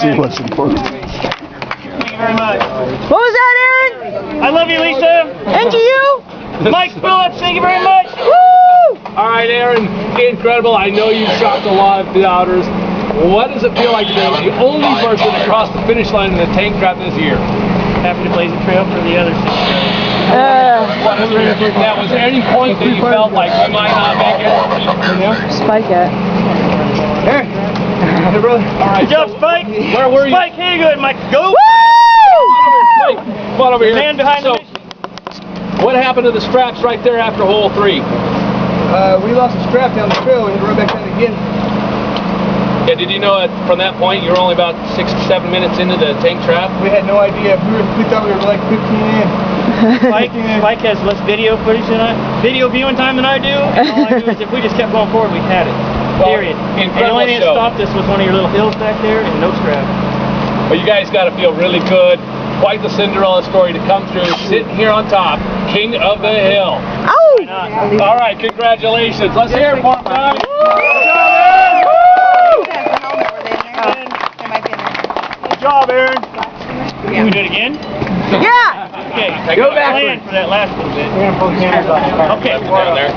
see what's important. Thank you very much. What was that, Aaron? I love you, Lisa. And to you? Mike Phillips, thank you very much. Woo! All right, Aaron, incredible. I know you've shocked a lot of doubters. What does it feel like to be the only person to cross the finish line in the tank trap this year? Happy to blaze a trail for the others. Now, was there any point that you felt like we might not make it? Spike it. Hey, brother. All right. Good job, Spike. Where were you? Spike, here you go, Mike. Go. Spike, come on over here. Man behind the what happened to the straps right there after hole 3? We lost the strap down the trail and run back down again. Yeah, did you know that from that point you were only about 6 to 7 minutes into the tank trap? We had no idea. We thought we were like 15 in. Spike has less video footage than video viewing time than I do. And all I do is if we just kept going forward, we had it. Period. And the only thing that stopped us was one of your little hills back there and no strap. Well, you guys got to feel really good. Quite the Cinderella story to come through. Sitting here on top, king of the hill. Oh! All right, congratulations. Let's hear it for him, guys. Good job, Aaron. Can we do it again? Yeah! Okay. Go back for that last little bit. Okay. Down there.